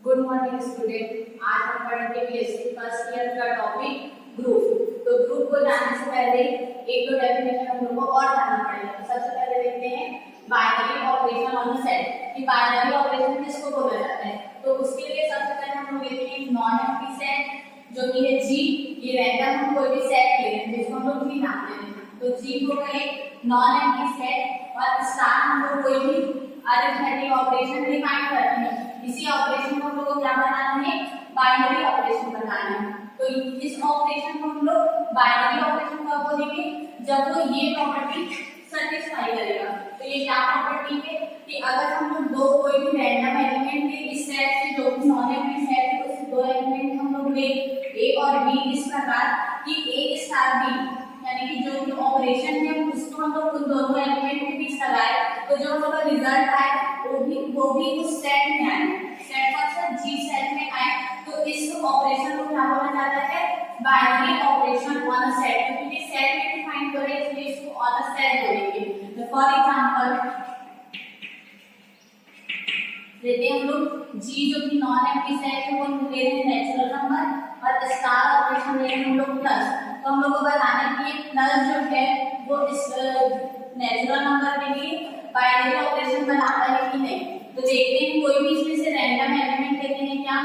Good morning student. आज हम पढ़ेंगे बीएससी फर्स्ट ईयर का टॉपिक ग्रुप। तो ग्रुप को जानने से पहले एक दो डेफिनेशन हम लोग को और जानना पड़ेगा। तो सबसे पहले देखते हैं binary operation on the set कि बाइनरी ऑपरेशन किसको बोला जाता है। तो उसके लिए सबसे पहले हम लोग देखते हैं नॉन एम्प्टी सेट जो कि है जी। ये रैंडम हम कोई भी सेट ले रहे हैं जिसको हम लोग जी नाम दे रहे हैं। तो जी हो गए नॉन एम्प्टी सेट और स्टार हम लोग कोई भी अरिथमेटिक ऑपरेशन डिफाइन करते हैं। इसी ऑपरेशन को हम लोग को क्या बनाना है, बाइनरी ऑपरेशन बनाना है। तो इस ऑपरेशन को हम लोग बाइनरी ऑपरेशन कब बोलेंगे, जब वो ये प्रॉपर्टी सेटिस्फाई करेगा। तो ये क्या प्रॉपर्टी है कि अगर हम लोग दो कोई भी रैंडम एलिमेंट के इस सेट से जो कि नॉन एम्प्टी सेट है उससे दो एलिमेंट हम लोग ले ए और बी इस प्रकार कि ए स्टार बी यानी कि जो भी ऑपरेशन है उसको हम लोग उन दोनों एलिमेंट के बीच लगाए तो जो हम लोग का रिजल्ट आए वो भी उस सेट में आए, सेट का जी सेट में आए। तो इस ऑपरेशन को क्या बोला जाता है, binary operation on a set. क्योंकि सेट में डिफाइन करें इसलिए इसको ऑन अ सेट बोलेंगे। तो फॉर एग्जांपल लेते हैं हम लोग जी जो कि नॉन एम्प्टी सेट है वो ले रहे हैं नेचुरल नंबर और स्टार ऑपरेशन ले रहे हैं हम लोग प्लस। तो हम लोग को बताना है कि प्लस जो है वो इस नेचुरल नंबर के लिए बाइनरी ऑपरेशन बनाता है कि नहीं। तो देखते हैं कोई भी इसमें से रैंडम एलिमेंट लेते हैं, क्या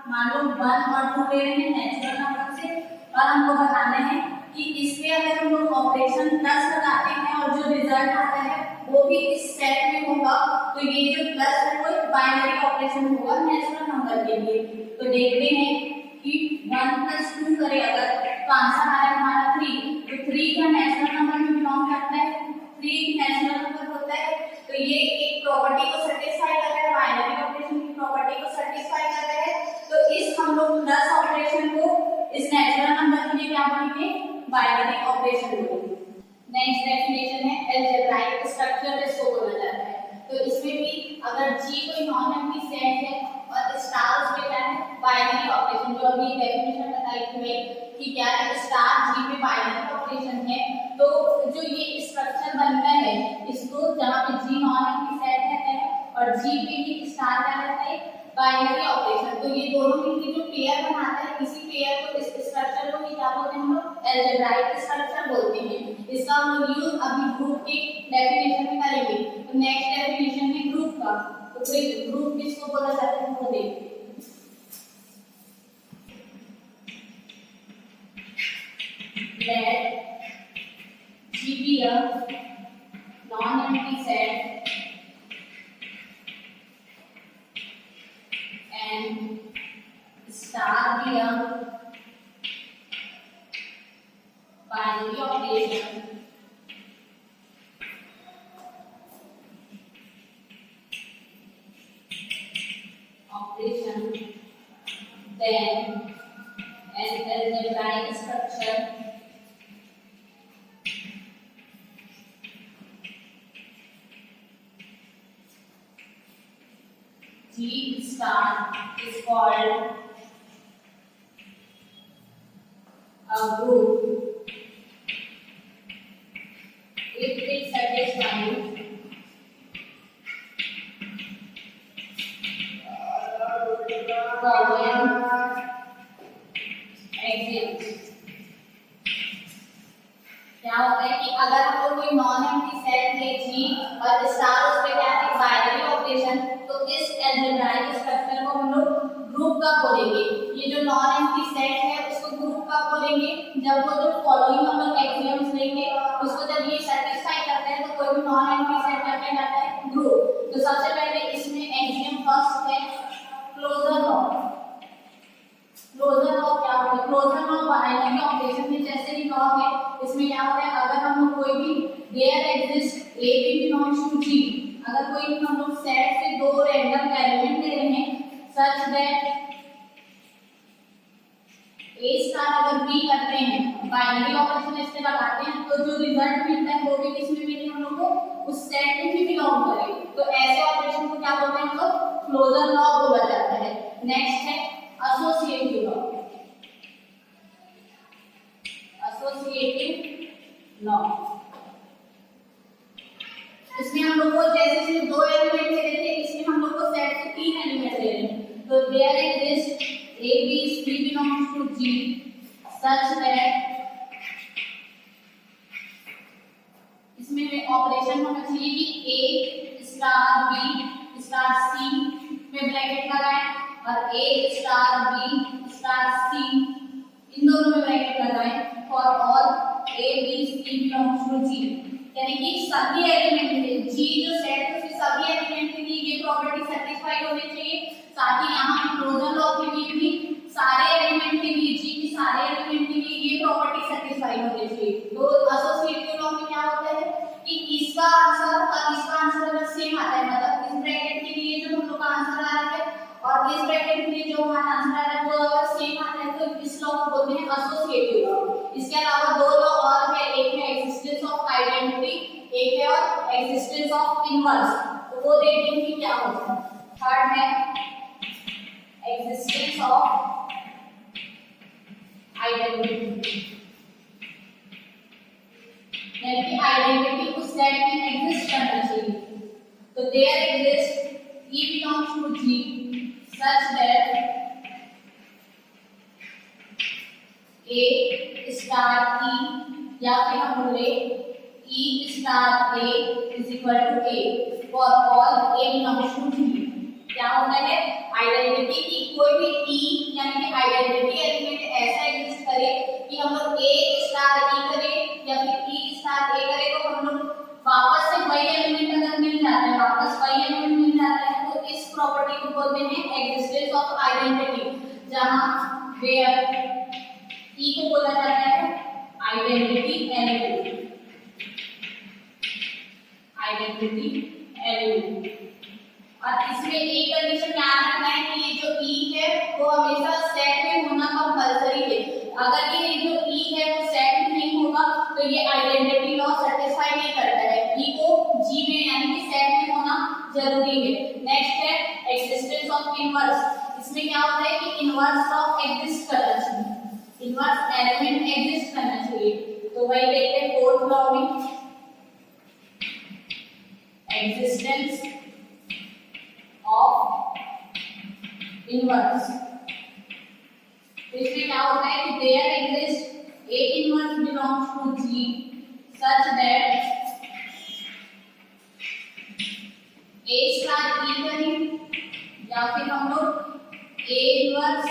मान लो 1 और 2 ले रहे हैं नेचुरल नंबर से और हमको बताना है कि इसमें अगर हम लोग ऑपरेशन प्लस लगाते हैं और जो रिजल्ट आता है वो भी इस सेट में होगा तो ये जो प्लस है वो बाइनरी ऑपरेशन होगा नेचुरल नंबर के लिए। तो देखते हैं कि 1 + 2 करें अगर तो आंसर आ रहा है हमारा 3। तो 3 का नेचुरल नंबर में बिलोंग करता है, 3 नेचुरल नंबर होता है। तो ये एक प्रॉपर्टी को सेटिस्फाई कर रहा है, बाइनरी ऑपरेशन की प्रॉपर्टी को सेटिस्फाई कर रहा है। तो इस हम लोग प्लस ऑपरेशन को इस नेचुरल नंबर के लिए क्या बोलेंगे, बाइनरी ऑपरेशन बोलेंगे। नेक्स्ट डेफिनेशन है अलजेब्राइक स्ट्रक्चर इसको बोला जाता है। तो इसमें भी अगर जी कोई नॉन एम्प्टी सेट है और स्टार उसमें क्या है, बाइनरी ऑपरेशन। जो अभी डेफिनेशन बताई थी कि क्या है, स्टार जी में बाइनरी ऑपरेशन है। तो जो ये स्ट्रक्चर बनता है इसको जहाँ पे जी नॉन एम्प्टी सेट रहता है और जी पे ही स्टार क्या रहता है, बाइनरी ऑपरेशन। तो ये दोनों मिलकर जो पेयर बनाता है इसी पेयर को इस स्ट्रक्चर को ही क्या बोलते हैं हम लोग, अलजेब्राइक स्ट्रक्चर बोलते हैं। इसका हम लोग यूज अभी ग्रुप के डेफिनेशन में करेंगे। तो नेक्स्ट डेफिनेशन है ग्रुप का। तो ग्रुप किसको बोला जाता है वो देखिए। Let G be a non-empty set and star be a binary operation then an algebraic structure G star is called a group if it satisfies following axioms। क्या होता है कि अगर हम लोग कोई नॉन एम्प्टी सेट ले जी और स्टार उस पे क्या है, बाइनरी ऑपरेशन, तो इस अलजेब्राइक स्ट्रक्चर को हम लोग ग्रुप का बोलेंगे। ये जो नॉन एम्प्टी सेट है उसको ग्रुप का बोलेंगे जब वो जो फॉलोइंग हम लोग एक्सियम्स लेंगे उसको जब ये सेटिस्फाई करते हैं तो कोई भी नॉन एम्प्टी सेट क्या कहलाता है, ग्रुप। तो सबसे पहले इसमें एक्सियम फर्स्ट है क्लोजर लॉ। क्लोजर लॉ क्या होता है, क्लोजर लॉ बाइनरी ऑपरेशन में जैसे ही लॉ है इसमें क्या होता है, अगर हम लोग कोई भी there exist A B belongs to G, अगर कोई भी हम लोग सेट से दो रैंडम एलिमेंट ले रहे हैं सच दैट ए स्टार अगर बी करते हैं बाइनरी ऑपरेशन इस पे लगाते हैं तो जो रिजल्ट मिलता है वो भी किसमें मिले, हम लोग को उस सेट में ही बिलोंग करे। तो ऐसे ऑपरेशन को क्या बोलते हैं हम लोग, क्लोजर लॉ बोला जाता है। नेक्स्ट है एसोसिएटिव लॉ। एसोसिएटिव लॉ इसमें हम लोग को जैसे दो एलिमेंट ले रहे थे इसमें हम लोग को सेट से 3 एलिमेंट ले रहे हैं। तो तो there exists A B C belongs to G such that इसमें ऑपरेशन होना चाहिए कि A star B star C में ब्रैकेट लगाएं और A star B star C इन दोनों में ब्रैकेट लगाएं for all A B C belongs to G, यानी कि सभी एलिमेंट के G जो सेट है उसके सभी एलिमेंट के लिए ये प्रॉपर्टी सेटिस्फाई होनी चाहिए। साथ ही यहाँ क्लोजर लॉ के लिए भी सारे एलिमेंट के लिए G के सारे एलिमेंट के लिए ये प्रॉपर्टी सेटिस्फाई होनी चाहिए। तो एसोसिएटिव लॉ में क्या होता है कि इसका आंसर और इसका आंसर अगर सेम आता है, मतलब इस ब्रैकेट के लिए जो हम लोग का आंसर आ रहा है और इस ब्रैकेट के लिए जो हमारा आंसर आ रहा है वो अगर सेम आता है तो इस लॉ को बोलते हैं एसोसिएटिव लॉ। इसके अलावा दो लॉ और है, एक है एक्जिस्टेंस ऑफ आइडेंटिटी, एक है और एक्जिस्टेंस ऑफ इनवर्स। तो वो देखते हैं कि क्या होता है। थर्ड है एक्जिस्टेंस ऑफ आइडेंटिटी, यानी कि आइडेंटिटी उस सेट में एग्जिस्ट करना चाहिए। तो there exist E belongs to G such that A star E या फिर हम बोले E star A is equal to A for all A belongs to G। क्या होता है आइडेंटिटी की कोई भी E यानी कि आइडेंटिटी एलिमेंट ऐसा एग्जिस्ट करे कि हम लोग A स्टार E करें या फिर E स्टार A करें तो हम लोग वापस से वही एलिमेंट अगर मिल जाता है, वापस वही एलिमेंट मिल जाता है तो इस प्रॉपर्टी को बोलते हैं एक्जिस्टेंस ऑफ आइडेंटिटी, जहां वेयर E को बोला जाता है आइडेंटिटी एलिमेंट, आइडेंटिटी एलिमेंट। और इसमें एक कंडीशन याद रखना है कि ये जो E है वो हमेशा सेट में होना कंपलसरी है। अगर ये जो E है वो सेट में नहीं होगा तो ये आइडेंटिटी लॉ सेटिस्फाई नहीं करता है। E को G में यानी कि सेट में होना जरूरी है। नेक्स्ट है एक्जिस्टेंस ऑफ इनवर्स। इसमें क्या होता है कि इनवर्स लॉ एग्जिस्ट करना चाहिए, इनवर्स एलिमेंट एग्जिस्ट करना चाहिए। तो वही देखते हैं फोर्थ लॉ में एक्जिस्टेंस ऑफ इनवर्स। तो इसमें क्या होता है कि there exist A inverse belongs to G such that A star E करें या फिर हम लोग A इनवर्स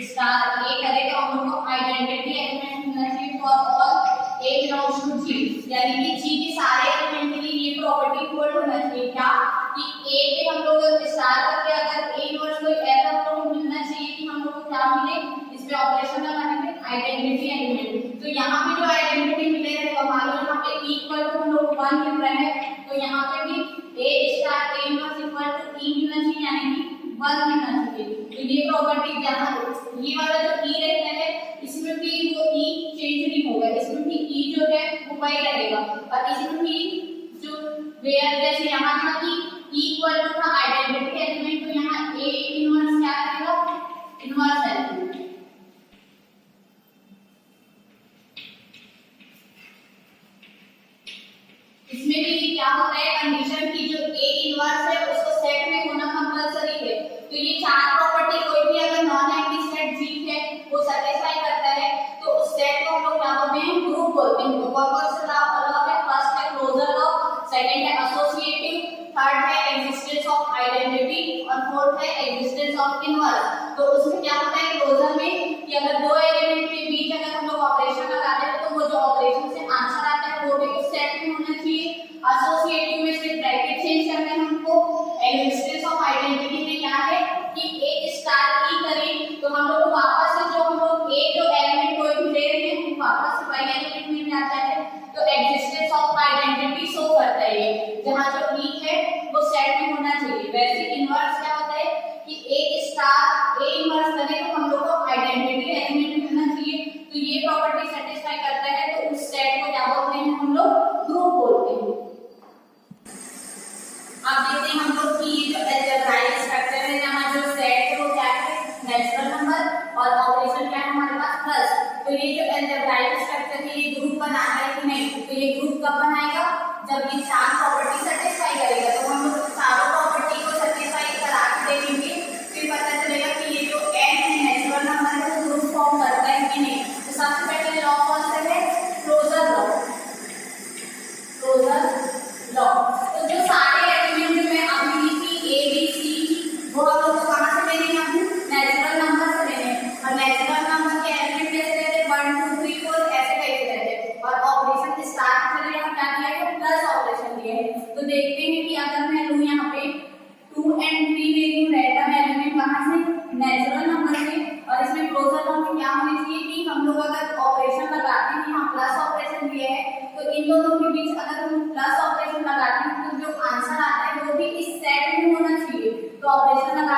स्टार A करें तो हम लोग को आइडेंटिटी एलिमेंट मिलना चाहिए for all A belongs to G, यानी कि G के सारे एलिमेंट के लिए ये प्रॉपर्टी होल्ड होना चाहिए। क्या कि A पे हम लोग स्टार करके अगर A इनवर्स कोई ऐसा प्रॉपर्टी मिलना चाहिए कि हम लोग को क्या मिले, इस पे ऑपरेशन लगाने पे आइडेंटिटी एलिमेंट। तो यहाँ पे जो आइडेंटिटी मिले रहेगा, मान लो यहाँ पे इक्वल टू हम लोग 1 मिल रहा है तो यहाँ पे भी A star A inverse equal to E मिलना चाहिए, यानी कि 1 मिलना चाहिए। तो ये प्रॉपर्टी जहाँ ये वाला जो E रहता है इसमें भी वो E चेंज नहीं होगा, इसमें भी E जो है वो वही रहेगा और इसमें भी जो वेयर जैसे यहाँ था कि इक्वल टू था आइडेंटिटी एलिमेंट तो यहाँ A इनवर्स क्या रहेगा, इनवर्स एलिमेंट। इसमें भी क्या होता है कंडीशन की जो A इनवर्स है उसको सेट में होना कंपलसरी है। तो ये चार प्रॉपर्टी कोई भी अगर नॉन एम्प्टी सेट G है वो सेटिस्फाई करता है तो उस सेट को हम लोग क्या बोलते हैं, ग्रुप बोलते हैं। तो कौन-कौन से लॉ है, फर्स्ट है क्लोजर लॉ, सेकंड है एसोसिएटिव, थर्ड है एक्जिस्टेंस ऑफ आइडेंटिटी और फोर्थ है एक्जिस्टेंस ऑफ इनवर्स। तो उसमें क्या होता है क्लोजर में कि अगर दो एलिमेंट के बीच अगर हम लोग ऑपरेशन लगाते हैं तो वो जो ऑपरेशन से आंसर आता है वो भी उस सेट में होना चाहिए। एसोसिएटिव में सिर्फ ब्रैकेट चेंज करना है हमको। एक्जिस्टेंस ऑफ आइडेंटिटी में क्या है कि A स्टार E करें तो हम लोग वापस से जो हम लोग A जो एलिमेंट कोई भी ले रहे हैं वापस से वही एलिमेंट मिल जाता है। तो एक्जिस्टेंस ऑफ आइडेंटिटी शो करता है ये, जहाँ जो E है वो सेट में होना चाहिए। वैसे इनवर्स क्या होता है कि A स्टार A इनवर्स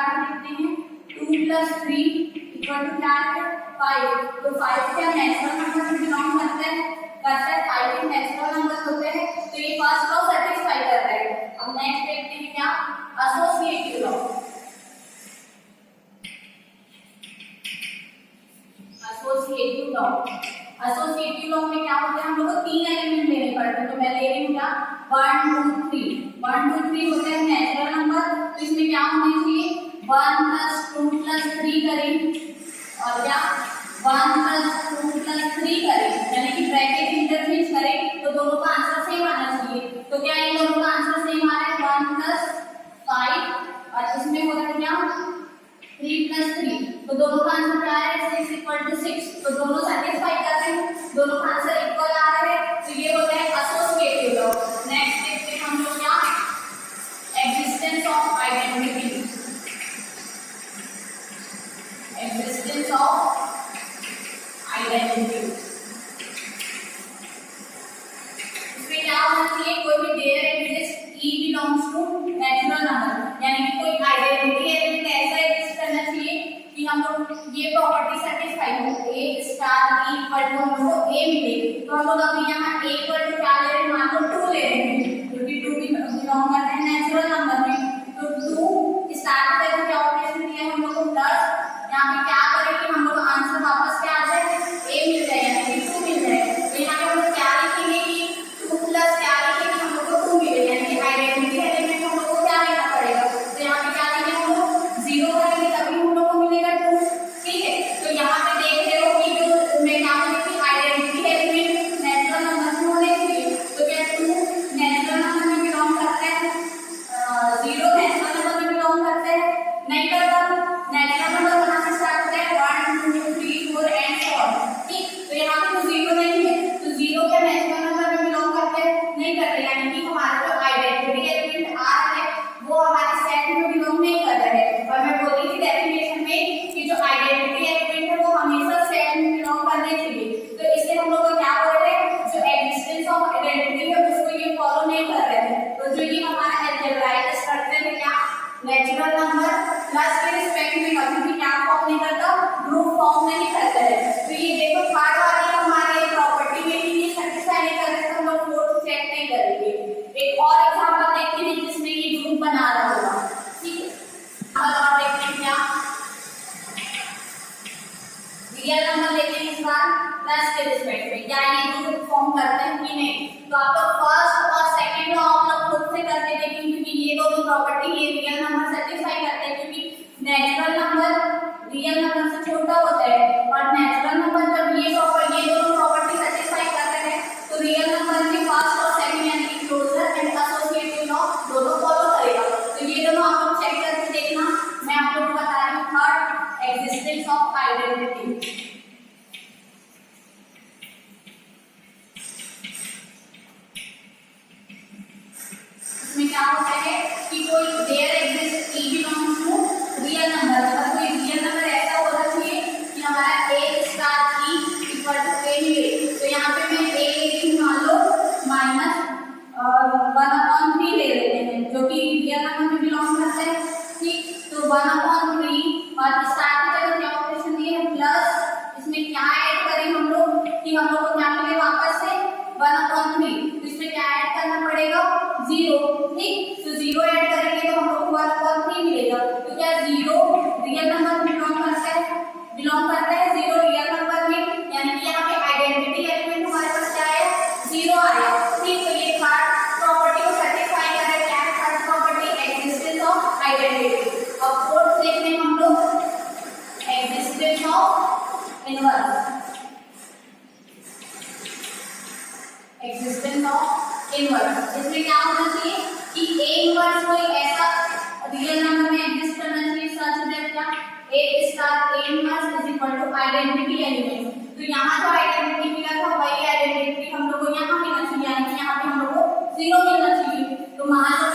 आगे लिखते हैं 2 + 3 = क्या है 5। तो 5 क्या नेचुरल नंबर से बिलोंग करता है 5 ही नेचुरल नंबर होते हैं, तो ये फर्स्ट लॉ सेटिस्फाई कर रहा है। अब नेक्स्ट देखते हैं क्या associative law. Associative law, associative law में क्या होता है, हम लोग को 3 एलिमेंट लेने पड़ते हैं। तो मैं ले रही हूँ क्या 1 2 3 1 2 3 होते हैं नेचुरल नंबर, तो इसमें क्या होना चाहिए 1 + 2 + 3 करें और क्या 1 + 2 + 3 करें, यानी कि ब्रैकेट इंटरचेंज करें तो दोनों का आंसर सेम आना चाहिए। तो क्या इन दोनों का आंसर सेम आ रहा है 1 + 5 और इसमें हो रहा है क्या 3 + 3, तो दोनों का आंसर क्या है 6 = 6, तो दोनों सेटिस्फाई कर रहे हैं, दोनों का आंसर इक्वल आ रहा है, तो ये होता है एसोसिएटिव लॉ। नेक्स्ट देखते हैं हम लोग क्या existence of identity. Existence of identity, इसमें क्या होना चाहिए कोई भी there exist E belongs to natural number, यानी कि कोई आइडेंटिटी एलिमेंट ऐसा एग्जिस्ट करना चाहिए कि हम लोग ये प्रॉपर्टी सेटिस्फाई हो a * e = हम लोग को a मिले। तो हम लोग अभी यहाँ a = क्या ले रहे हैं मान लो 2 ले रहे हैं, क्योंकि 2 बिलोंग करते हैं नेचुरल नंबर में। तो 2 स्टार्ट करके क्या ऑपरेशन किया है हम लोग को प्लस, यहाँ पे क्या करें कि हम लोग आंसर वापस क्या आ जाए a मिल जाए, यानी कि 2 मिल जाए। तो यहाँ पे हम लोग क्या लिखेंगे कि 2 + क्या लिखेंगे हम लोग को 2 मिले, यानी कि आइडेंटिटी एलिमेंट हम लोग को क्या लेना पड़ेगा, तो यहाँ पे क्या लेंगे हम लोग 0 करेंगे तभी हम लोग को मिलेगा 2। ठीक है, तो यहाँ पे देख रहे हो कि जो मैं क्या बोली आइडेंटिटी एलिमेंट नेचुरल नंबर में होने चाहिए, तो क्या 2 नेचुरल नंबर में बिलोंग करता है 0 नेचुरल नंबर में बिलोंग करता है नहीं करता। नेचुरल नंबर कहाँ से स्टार्ट होता है 1 2 3 4 एंड so on। ठीक, तो यहाँ पे तो 0 नहीं है, तो 0 क्या नेचुरल नंबर में बिलोंग करते हैं नहीं करते, यानी कि हमारा जो आइडेंटिटी एलिमेंट आ रहा है वो हमारे सेट में बिलोंग नहीं कर रहा है। और मैं बोली थी डेफिनेशन में कि जो आइडेंटिटी एलिमेंट है वो हमेशा सेट में बिलोंग करने चाहिए। तो इससे हम लोग क्या बोल रहे हैं जो एग्जिस्टेंस ऑफ आइडेंटिटी है उसको ये फॉलो नहीं कर रहे हैं। तो जो ये हमारा अलजेब्राइक स्ट्रक्चर है क्या नेचुरल नंबर प्लस के रिस्पेक्ट में कभी भी क्या फॉर्म नहीं करता ग्रुप फॉर्म नहीं करता है। तो ये देखो थर्ड वाली हमारे प्रॉपर्टी में ही ये सेटिस्फाई नहीं कर रहे, तो हम लोग फोर्थ चेक नहीं करेंगे। एक और एग्जांपल देखते हैं जिसमें ये ग्रुप बना रहा होगा। ठीक है, अब और देखते हैं क्या रियल नंबर लेते हैं इस बार प्लस के रिस्पेक्ट में, क्या ये ग्रुप फॉर्म करते हैं कि नहीं। तो आप लोग फर्स्ट और सेकंड लॉ आप लोग खुद से करके देखेंगे, क्योंकि ये दोनों प्रॉपर्टी ये रियल नंबर सेटिस्फाई करते हैं, क्योंकि नेचुरल नंबर रियल नंबर से छोटा होता है और नेचुरल नंबर जब ये दोनों प्रॉपर्टी सेटिस्फाई कर रहे हैं तो रियल नंबर के फर्स्ट और सेकंड यानी कि क्लोजर एंड एसोसिएटिव लॉ दोनों फॉलो करेगा। तो ये दोनों आप लोग चेक करके देखना। मैं आप लोगों को बता रही हूँ थर्ड एग्जिस्टेंस ऑफ आइडेंटिटी। इसमें क्या होता है कि कोई there exist E belongs to real number, मतलब कोई रियल नंबर ऐसा होना चाहिए कि हमारा a * e = a मिले। तो यहाँ पे मैं a लेती हूँ मान लो -1/3 ले लेते हैं जो कि रियल नंबर में बिलोंग करता है। ठीक, तो 1/3 और स्टार्ट की जगह क्या ऑपरेशन दिए है प्लस, इसमें क्या ऐड करें हम लोग कि हम लोग को क्या मिले वापस से 1/3, तो इसमें क्या ऐड करना पड़ेगा 0। ठीक, तो 0 ऐड करेंगे तो हम लोग को 1/3 मिलेगा। तो क्या 0 रियल नंबर में बिलोंग करता है 0 रियल नंबर में, यानी कि यहाँ पे आइडेंटिटी एलिमेंट हमारे पास क्या है 0 आया। ठीक, तो ये थर्ड प्रॉपर्टी को सेटिस्फाई कर रहा है। क्या है third property existence of identity. अब फोर्थ देखते हैं हम लोग existence of inverse. Existence of inverse, इसमें क्या होना चाहिए कि a इनवर्स कोई ऐसा रियल नंबर में एग्जिस्ट करना चाहिए सच दैट क्या a इनवर्स = आइडेंटिटी एलिमेंट। तो यहाँ जो आइडेंटिटी मिला था वही आइडेंटिटी हम लोग को यहाँ मिलना चाहिए, यानी कि यहाँ पे हम लोग को 0 मिलना चाहिए। तो मान लो